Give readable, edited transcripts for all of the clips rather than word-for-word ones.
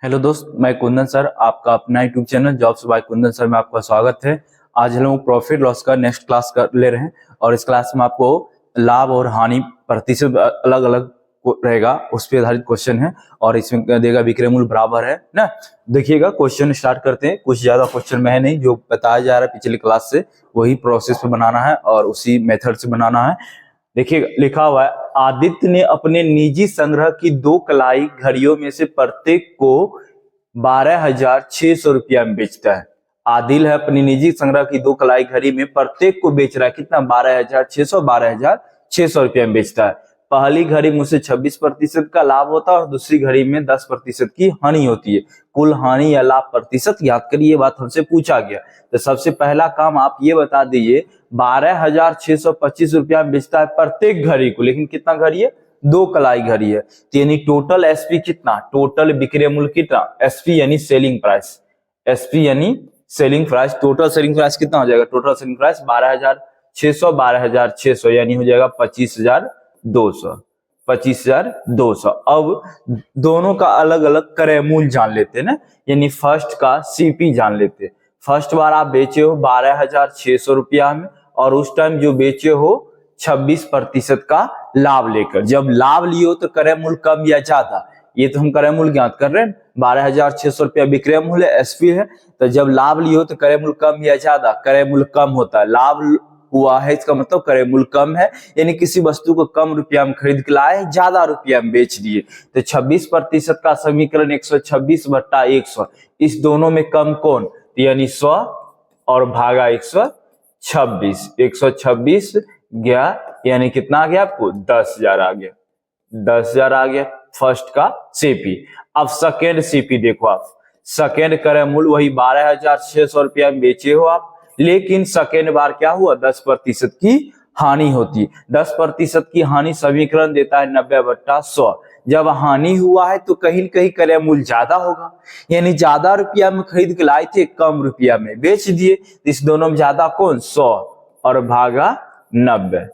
Hello दोस्त, मैं Kundan sir, आपका अपना YouTube channel jobs by Kundan sir में आपका स्वागत है। आज हम लोग प्रॉफिट लॉस का नेक्स्ट क्लास कर ले रहे हैं और इस क्लास में आपको लाभ और हानि प्रतिशत अलग अलग रहेगा, उस पर आधारित क्वेश्चन है और इसमें देगा विक्रय मूल्य बराबर है ना। देखिएगा, क्वेश्चन स्टार्ट करते हैं। कुछ ज्यादा क्वेश्चन में है नहीं, जो बताया जा रहा है पिछले क्लास से वही प्रोसेस पे बनाना है और उसी मेथड से बनाना है। देखिए, लिखा हुआ है, आदित्य ने अपने निजी संग्रह की 2 कलाई घड़ियों में से प्रत्येक को 12,600 रुपया में बेचता है। आदिल है अपनी निजी संग्रह की 2 कलाई घड़ी में प्रत्येक को बेच रहा है, कितना? 12,600 रुपया में बेचता है। पहली घड़ी में उसे 26% का लाभ होता है और दूसरी घड़ी में 10% की हानि होती है। कुल हानि या लाभ प्रतिशत याद करिए, ये बात हमसे पूछा गया। तो सबसे पहला काम आप ये बता दीजिए, 12,625 रुपया में बेचता है प्रत्येक घड़ी को, लेकिन कितना घड़ी है? 2 कलाई घड़ी है। तो यानी टोटल एसपी कितना? टोटल विक्रय मूल्य कितना? एसपी यानी सेलिंग प्राइस, एसपी यानी selling price. Total selling price कितना हो जाएगा? टोटल सेलिंग प्राइस 12,600 यानी हो जाएगा 25,200। अब दोनों का अलग अलग क्रय मूल्य जान लेते हैं ना, यानी फर्स्ट का सीपी जान लेते हैं। फर्स्ट बार आप बेचे हो 12,600 रुपया में और उस टाइम जो बेचे हो 26% का लाभ लेकर। जब लाभ लिए हो तो क्रय मूल्य कम या ज्यादा, ये तो हम क्रय मूल्य ज्ञात कर रहे हैं। 12,600 रुपया विक्रय मूल्य एसपी है, तो जब लाभ लिए हो तो क्रय मूल्य कम या ज्यादा? क्रय मूल्य कम होता है। लाभ हुआ है इसका मतलब क्रय मूल्य कम है, यानी किसी वस्तु को कम रुपया में खरीद के लाए, ज्यादा रुपया में बेच दिए। तो 26% का समीकरण 126/100, इस दोनों में कम कौन? यानी 100 और भागा 126। 126 गया, यानी कितना आ गया आपको? 10,000 आ गया। 10,000 आ गया फर्स्ट का सीपी। अब सेकेंड सीपी देखो आप, सेकेंड क्रय मूल्य वही 12,600 रुपया में बेचे हो आप, लेकिन सेकेंड बार क्या हुआ? 10% की हानि होती है। 10% की हानि समीकरण देता है 90/100। जब हानि हुआ है तो कहीं न कहीं क्रय मूल्य ज्यादा होगा, यानी ज्यादा रुपया में खरीद के लाए थे, कम रुपया में बेच दिए। इस दोनों में ज्यादा कौन? 100 और भागा 90।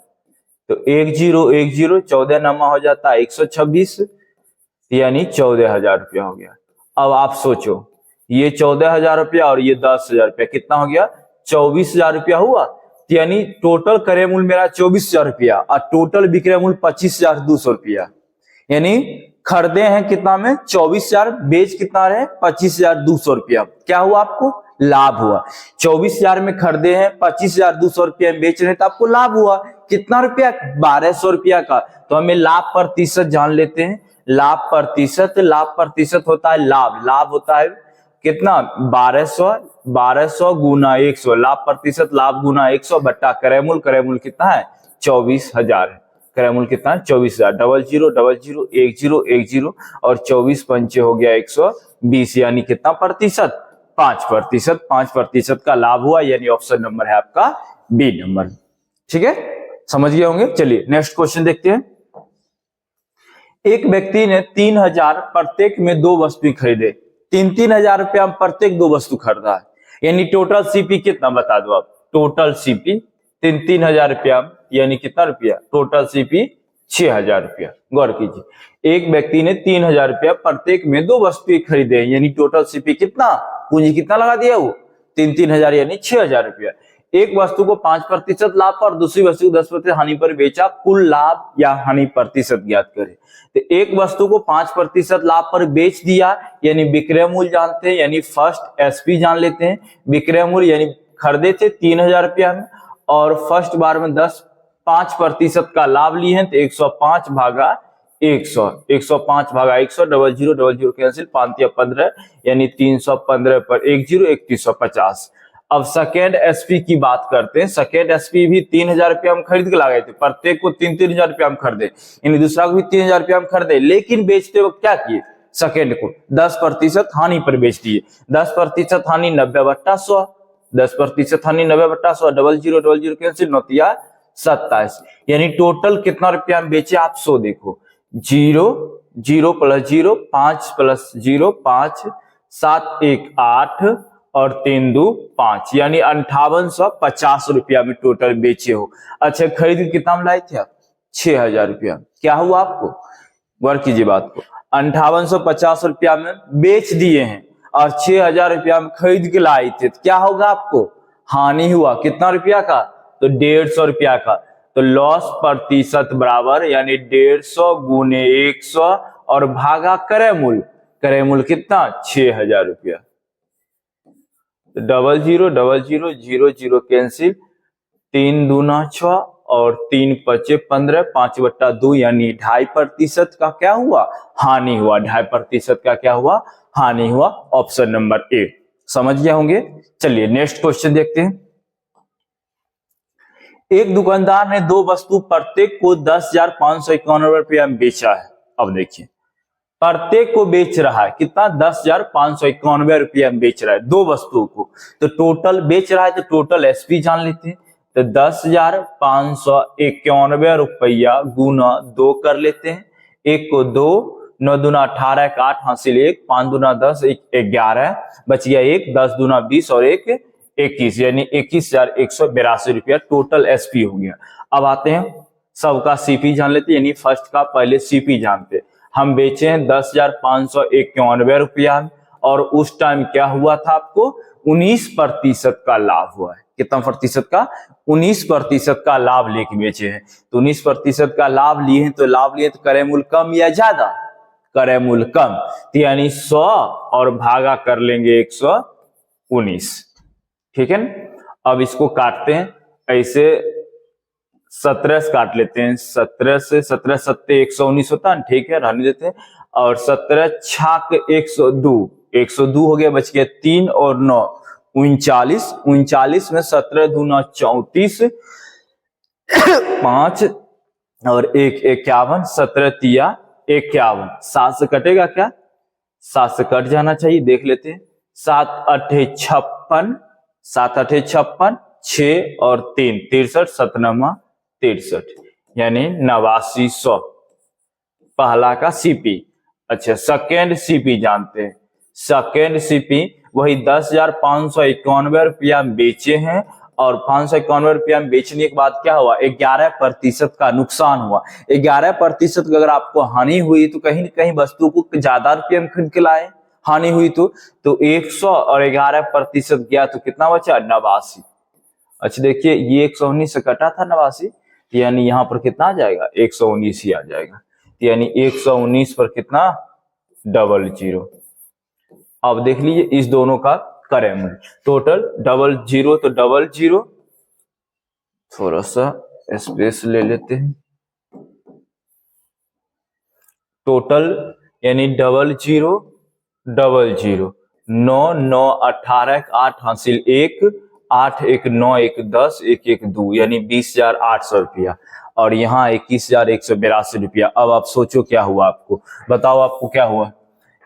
तो 1010, 14 नमा हो जाता है 126, यानी 14,000 रुपया हो गया। अब आप सोचो, ये 14,000 रुपया और ये 10,000 रुपया, कितना हो गया? 24,000 रुपया हुआ। यानी टोटल क्रय मूल्य मेरा 24,000 रुपया और टोटल विक्रय मूल्य 25,200 रुपया। यानी खरीदे हैं कितना में? 24,000, बेच कितना रहे? 25,200 रुपया। क्या हुआ आपको? लाभ हुआ। 24,000 में खरीदे हैं, 25,200 रुपया में बेच रहे हैं, तो आपको लाभ हुआ कितना रुपया? 1,200 रुपया का। तो हमें लाभ प्रतिशत जान लेते हैं। लाभ प्रतिशत होता है लाभ। लाभ होता है कितना? 1200 गुना 100। लाभ प्रतिशत लाभ गुना 100 बट्टा क्रय मूल्य। क्रय मूल्य कितना है? 24,000 है। क्रय मूल्य कितना है? 24,000। 00001010 और 24 पंचे हो गया 120, यानी कितना प्रतिशत? 5%। 5% का लाभ हुआ, यानी ऑप्शन नंबर है आपका बी नंबर। ठीक है, समझ गए होंगे। चलिए नेक्स्ट क्वेश्चन देखते हैं। एक व्यक्ति ने 3,000 प्रत्येक में 2 वस्तु खरीदे। 3,000 रुपया में प्रत्येक 2 वस्तु खरीदा है, यानी टोटल सीपी कितना बता दो आप? टोटल सीपी 3,000 रुपया, यानी कितना रुपया? टोटल सीपी 6,000 रुपया। गौर कीजिए, एक व्यक्ति ने 3,000 रुपया प्रत्येक में 2 वस्तु खरीदे, यानी टोटल सीपी कितना? पूंजी कितना लगा दिया? वो 3,000 यानी 6,000 रुपया। एक वस्तु को 5% लाभ पर, दूसरी वस्तु को 10% हानि पर बेचा। कुल लाभ या हानि प्रतिशत ज्ञात करें। तो एक वस्तु को 5% लाभ पर बेच दिया, यानी विक्रय मूल्य जानते हैं, यानी फर्स्ट एसपी जान लेते हैं। विक्रय मूल्य यानी खरीदे थे 3,000 रुपया में और फर्स्ट बार में 5% का लाभ लिए हैं, तो 105 भागा 100। 105 भागा 100, 0000 कैंसिल, 5 15, यानी 315 पर 10, 3150। अब सेकेंड एसपी की बात करते हैं। सेकेंड एसपी भी 3,000 रुपया में खरीद के ला गए थे, प्रत्येक को 3,000 रुपया में खरीदे, यानी दूसरा को भी 3,000 रुपया में खरीदे, लेकिन बेचते वक्त क्या किए? सेकेंड को 10% हानि पर बेच दिए। 10% हानि 90/100। 10% हानि 90/100, 0000 कैंसिल, 9 27, यानी टोटल कितना रुपया में बेचे आप? 100 देखो, 0 0 + 0 5 + 0 5, 7 1 8 और 3 2 5, यानी 5850 रुपया में टोटल बेचे हो। अच्छा, खरीद कितना में लाए थे आप? 6,000 रुपया। क्या हुआ आपको? गौर कीजिए बात को। 5850 रुपया में बेच दिए हैं और 6000 रुपया में खरीद के लाए थे, तो क्या होगा आपको? हानि हुआ। कितना रुपया का? तो 150 रुपया का। तो लॉस प्रतिशत बराबर यानी 150 गुने 100 और भागा क्रय मूल्य। क्रय मूल्य कितना? 6000 रुपया। तो 00 00 00 कैंसिल, 3 दूना 6 और 3 पचे 15, 5/2 यानी 2.5% का क्या हुआ? हानि हुआ। 2.5% का क्या हुआ? हानि हुआ। Option number A. समझ गए होंगे। चलिए नेक्स्ट क्वेश्चन देखते हैं। एक दुकानदार ने दो वस्तु प्रत्येक को 10,591 रुपया में बेचा है। अब देखिए प्रत्येक को बेच रहा है कितना? 10,591 रुपया में बेच रहा है दो वस्तुओं को। तो टोटल बेच रहा है तो टोटल एसपी जान लेते हैं। तो 10,591 रुपया गुना 2 कर लेते हैं। एक को 2, 9 दूना 18, 8 हासिल 1, 5 दूना 10, 11 बच गया 1, 10 दूना 20 और 1 21 यानी 21,182 रुपया टोटल एसपी हो गया। अब आते हैं सबका सीपी जान लेते हैं, यानी फर्स्ट का पहले सीपी जानते हैं। हम बेचे हैं 10,591 रुपया और उस टाइम क्या हुआ था आपको? 19% का लाभ हुआ है। कितना प्रतिशत का? 19% का लाभ लेके बेचे हैं। तो 19% का लाभ लिए हैं, तो लाभ लिए तो क्रय मूल्य कम या ज्यादा? क्रय मूल्य कम, तो यानी 100 और भागा कर लेंगे 119। ठीक है ना। अब इसको काटते हैं ऐसे 17 से काट लेते हैं। 17 से 17 सत्ते 119 होता है। ठीक है, रहने देते हैं। और 17 छाक 102, 102 हो गया, बच गया 3 और 9 39, 39 में 17 दूना 34, 5 और 1 51, 17 तिया 51। 7 से कटेगा क्या? 7 से कट जाना चाहिए, देख लेते हैं। 7 8 56, 7 8 56, 6 और 3 63, 7 63 यानी 8900 पहला का सीपी। अच्छा सेकेंड सीपी जानते हैं। सेकेंड सीपी वही 10,591 रुपया में बेचे हैं और 591 रुपया में बेचने के बाद क्या हुआ? 11% का नुकसान हुआ। 11% अगर आपको हानि हुई तो कहीं न कहीं वस्तु को ज्यादा रुपये में खरीद के लाए, हानि हुई तो 100 और 11% गया तो कितना बचा? 89। अच्छा देखिए ये 119 से कटा था 89, यानी यहाँ पर कितना आ जाएगा? 119 ही आ जाएगा। यानी 119 पर कितना? 00। अब देख लीजिए इस दोनों का क्रय मूल्य टोटल 00 तो 00, थोड़ा सा स्पेस ले लेते हैं। टोटल यानी 00 00, 9 9 18, 8 हासिल 1, 8 1 9 1 10, 1 1 2 यानी 20,800 रुपया और यहाँ 21,182 रुपया। अब आप सोचो क्या हुआ आपको? बताओ आपको क्या हुआ?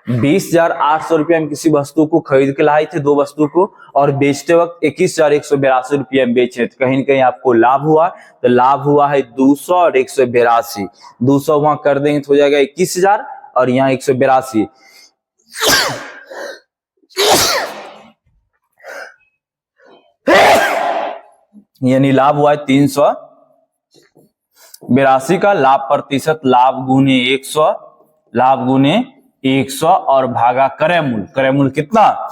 20,800 रुपया में किसी वस्तु को खरीद के लाए थे, दो वस्तु को, और बेचते वक्त 21,182 रुपया में बेचे, तो कहीं ना कहीं आपको लाभ हुआ। तो लाभ हुआ है 200 और 182। 200 वहां कर देंगे तो हो जाएगा 21,000 और यहाँ 182 यानी लाभ हुआ है 382 का। लाभ प्रतिशत लाभ गुने 100, लाभ गुने 100 और भागा क्रय मूल्य। क्रय मूल्य कितना?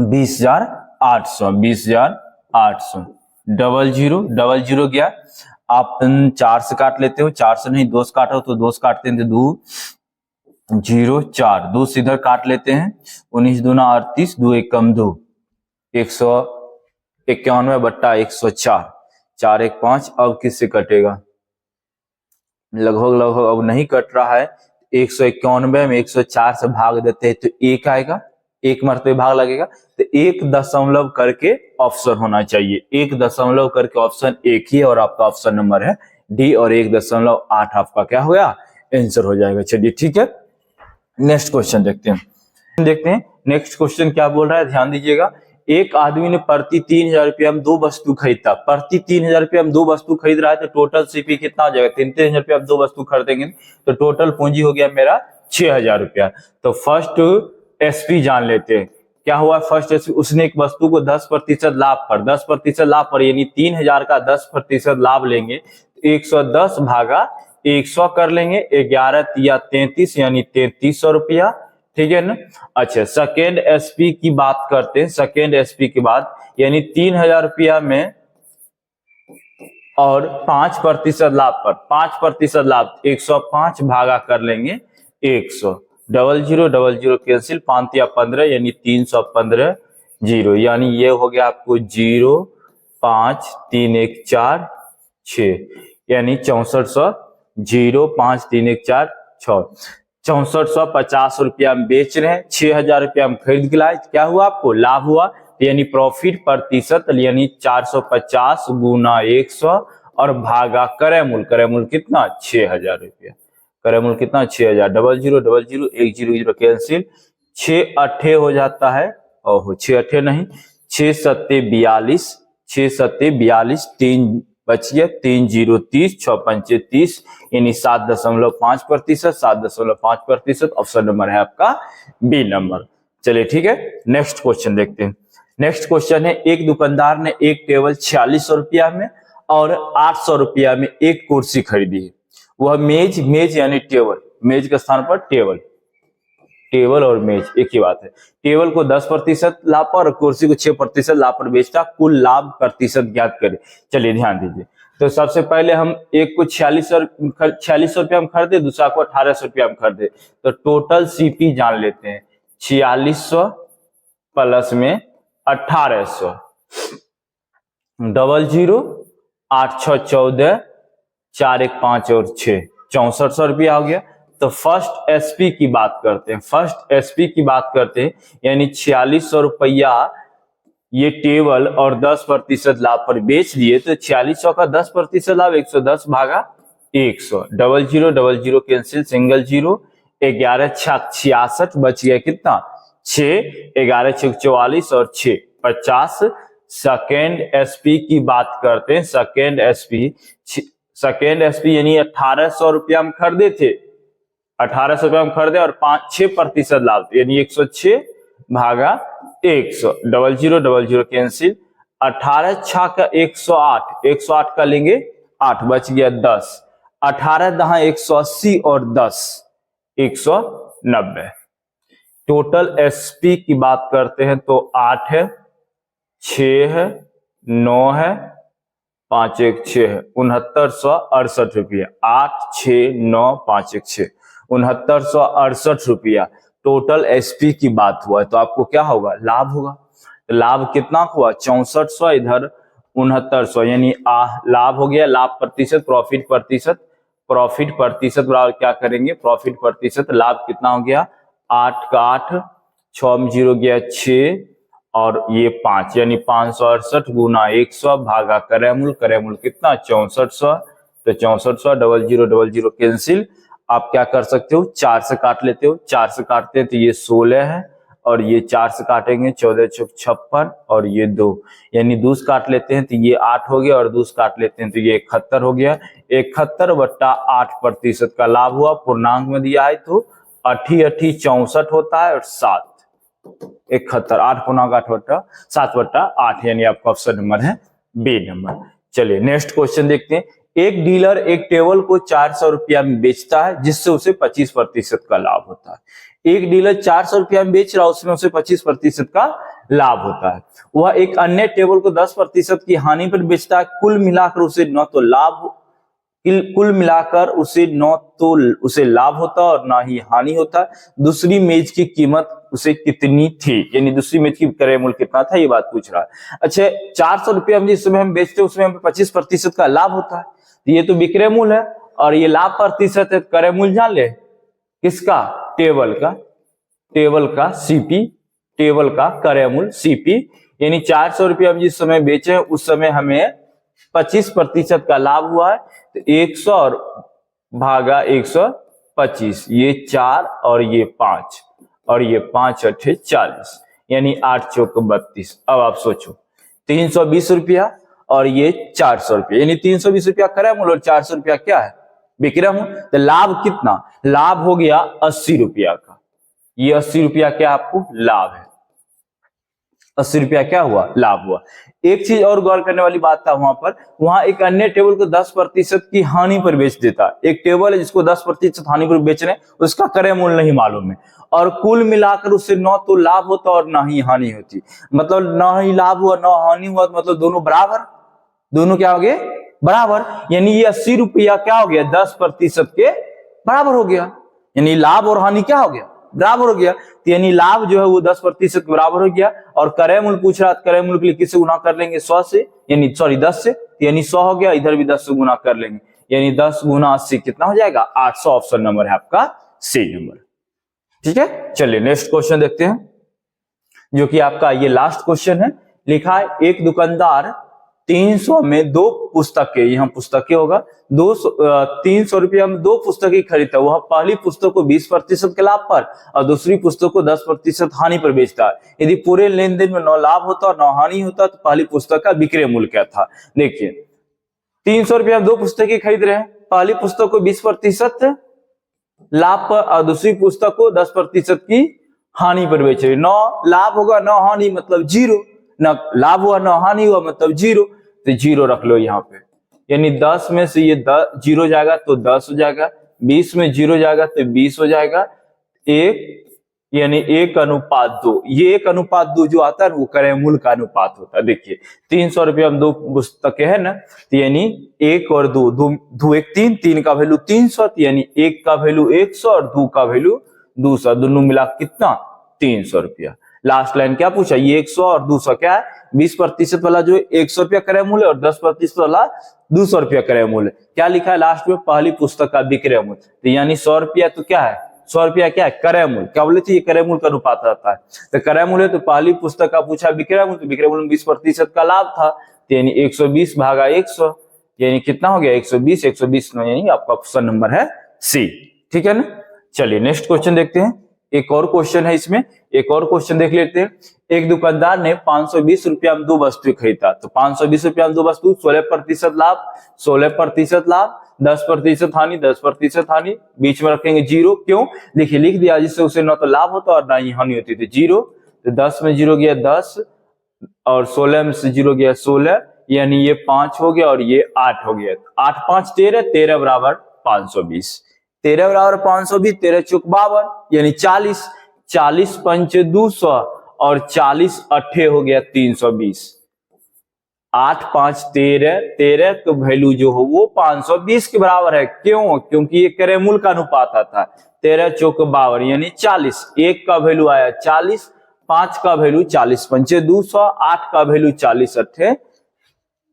20,800, 20,800। 00 00 गया। आप 4 से काट लेते हो, 4 से नहीं 2 से काटो तो 2 से काटते हैं तो 2 0 4, 2 से इधर काट लेते हैं। 19 दूना 38, 2 1 कम 2, 191/104, 4 1 5। अब किससे कटेगा? लगभग अब नहीं कट रहा है। 191 में 104 से भाग देते हैं तो 1 आएगा, 1 मरते भाग लगेगा तो 1 दशमलव करके ऑप्शन होना चाहिए। 1 दशमलव करके ऑप्शन 1 ही और आपका ऑप्शन नंबर है डी और 1.8 आपका क्या होगा? आंसर हो जाएगा। चलिए ठीक है, नेक्स्ट क्वेश्चन देखते हैं। नेक्स्ट क्वेश्चन क्या बोल रहा है, ध्यान दीजिएगा। एक आदमी ने प्रति 3,000 रुपया में दो वस्तु खरीदा। प्रति 3,000 रुपया में दो वस्तु खरीद रहा है तो टोटल सीपी कितना हो जाएगा? 3,000 रुपया में दो वस्तु खरीदेंगे तो टोटल पूंजी हो गया मेरा 6,000 रुपया। तो फर्स्ट एसपी जान लेते हैं। क्या हुआ फर्स्ट एसपी? उसने एक वस्तु को 10% लाभ पर, 10% लाभ पर यानी 3,000 का 10% लाभ लेंगे 110 भागा 100 कर लेंगे, 11 तिया 33 यानी 3300 रुपया, ठीक है ना। अच्छा, सेकेंड एसपी की बात करते हैं। सेकेंड एसपी के बाद यानी 3000 रुपया में और 5% लाभ पर 5% लाभ 105 भागा कर लेंगे 100, 0000 कैंसिल, 5 या 15 यानी 315 जीरो, यानी ये हो गया आपको 0 5 3 1 4 6 यानी 6400, 0 5 3 1 4 6, 6450 रुपया में बेच रहे हैं, 6000 रुपया में खरीद के लाए, क्या हुआ आपको लाभ हुआ, यानी प्रॉफिट प्रतिशत यानी 450 गुना 100 और भागा क्रय मूल्य कितना 6000 रुपया, क्रय मूल्य कितना 6000, 0000 100 कैंसिल, 6 अट्ठे हो जाता है, ओहो 6 अट्ठे नहीं, 6 सत्ते 42, 6 सत्ते 42, 3 बचिए 3 0 30, 6 पंचे 30 यानी 7.5%, 7.5%। ऑप्शन नंबर है आपका बी नंबर। चलिए ठीक है, नेक्स्ट क्वेश्चन देखते हैं। नेक्स्ट क्वेश्चन है, एक दुकानदार ने एक टेबल 4600 रुपया में और 800 रुपया में एक कुर्सी खरीदी है। वह मेज यानी टेबल, मेज के स्थान पर टेबल और मेज एक ही बात है। टेबल को 10% लाभ पर और कुर्सी को 6% लाभ पर बेचता, कुल लाभ प्रतिशत ज्ञात करें। चलिए ध्यान दीजिए, तो सबसे पहले हम एक को 4600 रुपया में खरीदे, दूसरा को 1800 रुपया में खरीदे, तो टोटल सीपी जान लेते हैं। 4600 प्लस में 1800, 00 8 6 14, 4 1 5 और 6, 6400 रुपया हो गया। तो फर्स्ट एसपी की बात करते हैं, फर्स्ट एसपी की बात करते हैं, यानी 4600 रुपया ये टेबल और 10% लाभ पर बेच दिए, तो 4600 का 10% लाभ 110 भागा 100, 0000 कैंसिल, सिंगल जीरो, 11 6 66 बच गया कितना 6, 11 6 44 और 6 50। सेकेंड एसपी की बात करते हैं। सेकेंड एसपी यानी 1800 रुपया में खरीदे थे, 1800 रुपया में खरीदे और 6% लाभ यानी 106 भागा 100, 0000 कैंसिल, 18 6 का 108, 108 का लेंगे 8 बच गया 10, 18 दहा 180 और 10 190। टोटल एसपी की बात करते हैं तो 8 है, 6 है, 9 है, 5 1 6 है, 6968 रुपया, 8 6 9 5 1 6, 6968 रुपया टोटल एसपी की बात हुआ है। तो आपको क्या होगा लाभ होगा, तो लाभ कितना हुआ 6400, इधर 6900 यानी लाभ हो गया, लाभ प्रतिशत प्रॉफिट प्रतिशत बराबर क्या करेंगे प्रॉफिट प्रतिशत, लाभ कितना हो गया 8 का 8, 6 में 0 गया 6 और ये 5 यानी 568 गुना 100 भागा क्रय मूल्य कितना 6400, तो 6400, 0000 कैंसिल। आप क्या कर सकते हो 4 से काट लेते हो, 4 से काटते हैं तो ये 16 है और ये 4 से काटेंगे 14 56 और ये 2 यानी 2 से काट लेते हैं तो ये 8 हो गया और 2 से काट लेते हैं तो ये 71 हो गया। 71/8% का लाभ हुआ, पूर्णांक में दिया है तो 8 8 64 होता है और 7 71, 8/8 यानी आपका ऑप्शन नंबर है बी नंबर। चलिए नेक्स्ट क्वेश्चन देखते हैं। एक डीलर एक टेबल को 400 रुपया में बेचता है जिससे उसे 25% का लाभ होता है। एक डीलर 400 रुपया में बेच रहा है, उसमें उसे 25% का लाभ होता है। वह एक अन्य टेबल को 10% की हानि पर बेचता है, कुल मिलाकर उसे लाभ होता है और ना ही हानि होता। दूसरी मेज की कीमत उसे कितनी थी, यानी दूसरी मेज की क्रय मूल्य कितना था, ये बात पूछ रहा है। अच्छा 400 रुपया में जिस समय हम बेचते हैं उसमें हमें 25% का लाभ होता है, तो ये तो विक्रय मूल्य है और ये लाभ प्रतिशत है। क्रय मूल्य जान ले किसका, टेबल का सीपी, टेबल का क्रय मूल्य सीपी, यानी 400 रुपया में जिस समय बेचे उस समय हमें 25% का लाभ हुआ है, तो 100 और भागा 125, ये 4 और ये 5 और ये 5 8 40 यानी 8 चौक 32। अब आप सोचो 320 रुपया और ये 400 रुपया, यानी 320 रुपया क्रय मूल्य और 400 रुपया क्या है विक्रय मूल्य। तो लाभ कितना, लाभ हो गया 80 रुपया का, ये 80 रुपया क्या आपको लाभ है। 80 रुपया क्या हुआ, लाभ हुआ। एक चीज और गौर करने वाली बात था वहां पर, वहां एक अन्य टेबल को 10% की हानि पर बेच देता। एक टेबल है जिसको 10% हानि पर बेच रहे हैं, उसका क्रय मूल्य नहीं मालूम है, और कुल मिलाकर उससे न तो लाभ होता और ना ही हानि होती। मतलब ना ही लाभ हुआ ना हानि हुआ, मतलब दोनों बराबर, दोनों क्या हो गए, बराबर। यानी ये 80 रुपया क्या हो गया, 10% के बराबर हो गया। यानी लाभ और हानि क्या हो गया, बराबर हो गया। तो यानी लाभ जो है वो 10% बराबर हो गया, और क्रय मूल्य पूछ रहा, क्रय मूल्य के लिए किससे गुना कर लेंगे, 100 से, यानी सॉरी 10 से, यानी 100 हो गया, इधर भी 10 से गुना कर लेंगे, यानी 10 गुना 80 कितना हो जाएगा, 800। ऑप्शन नंबर है आपका सी नंबर। ठीक है, चलिए नेक्स्ट क्वेश्चन देखते हैं, जो कि आपका ये लास्ट क्वेश्चन है। लिखा है एक दुकानदार 300 में 2 पुस्तकें, यहाँ पुस्तकें होगा, 300 रुपया में 2 पुस्तकें खरीदता है। वह पहली पुस्तक को 20% के लाभ पर और दूसरी पुस्तक को 10% हानि पर बेचता है। यदि पूरे लेन देन में न लाभ होता और न हानि होता तो पहली पुस्तक का विक्रय मूल्य क्या था। देखिए 300 रुपया में 2 पुस्तकें खरीद रहे हैं, पहली पुस्तक को 20% लाभ पर और दूसरी पुस्तक को 10% की हानि पर बेच रहे। न लाभ होगा न हानि, मतलब जीरो, न लाभ हुआ न हानि हुआ, मतलब जीरो, तो जीरो रख लो यहाँ पे। यानी 10 में से ये 0 जाएगा तो 10 हो जाएगा, 20 में 0 जाएगा तो 20 हो जाएगा, 1 यानी 1:2। ये 1:2 जो आता है वो क्रय मूल्य का अनुपात होता है। देखिए 300 रुपया में 2 पुस्तकें है ना, तो यानी 1 और 2, 2 1 3, 3 का वैल्यू 300, यानी 1 का वैल्यू 100 और 2 का वैल्यू 200, दोनों मिला कितना, 300 रुपया। लास्ट लाइन क्या पूछा, ये 100 और 200 क्या है, 20% वाला जो 100 रुपया क्रय मूल्य और 10% वाला 200 रुपया क्रय मूल्य। क्या लिखा है लास्ट में, पहली पुस्तक का विक्रय मूल्य, तो यानी 100 रुपया तो क्या है, 100 रुपया क्या है, क्रय मूल्य। क्या बोले थे, ये क्रय मूल्य का अनुपात रहता है। तो क्रय मूल्य तो पहली पुस्तक का पूछा विक्रय मूल्य, तो विक्रय मूल्य में 20% का लाभ था, तो यानी 120 भागा 100, यानी कितना हो गया, 120, 120 यानी आपका ऑप्शन नंबर है सी। ठीक है ना, चलिए नेक्स्ट क्वेश्चन देखते हैं। एक और क्वेश्चन है इसमें, एक और क्वेश्चन देख लेते हैं। एक दुकानदार ने 520 रुपया में 2 वस्तुएं खरीदा, तो 520 रुपया में 2 वस्तु, 16% लाभ, 16% लाभ, 10% हानि, 10% हानि, बीच में रखेंगे 0। क्यों, देखिए लिख दिया, जिससे उसे न तो लाभ होता और ना ही हानि होती थी, 0। तो 10 में 0 गया 10, और 16 में से 0 गया 16, यानी ये 5 हो गया और ये 8 हो गया। 8 5 13, 13 बराबर 520, 13 बराबर 520, 13 चौक 52, यानी 40, 40 पंच 200 और 40 अट्ठे हो गया 320। 8 5 13, 13 तो वैल्यू जो हो वो 520 के बराबर है। क्यों, क्योंकि ये क्रय मूल्य का अनुपात आता है। 13 चौक 52 यानी 40, 1 का वैल्यू आया 40, 5 का वैल्यू 40 पंचे 200, 8 का वैल्यू 40 अट्ठे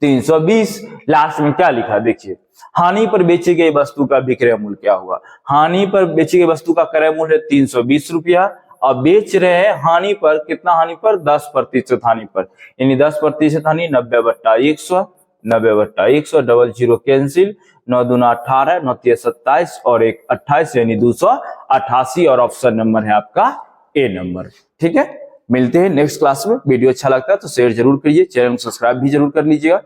320। लास्ट में क्या लिखा, देखिए हानि पर बेची गई वस्तु का विक्रय मूल्य क्या हुआ। हानि पर बेची गई वस्तु का क्रय मूल्य है 320 रुपया, और बेच रहे हैं हानि पर, कितना हानि पर, 10% हानि पर, यानी 10% हानि 90/100, 90/100, डबल 0 कैंसिल, 9 दूना 18, 9 तिया 27 और 1 28, यानी 288, और ऑप्शन नंबर है आपका ए नंबर। ठीक है, मिलते हैं नेक्स्ट क्लास में। वीडियो अच्छा लगता है तो शेयर जरूर करिए, चैनल को सब्सक्राइब भी जरूर कर लीजिएगा।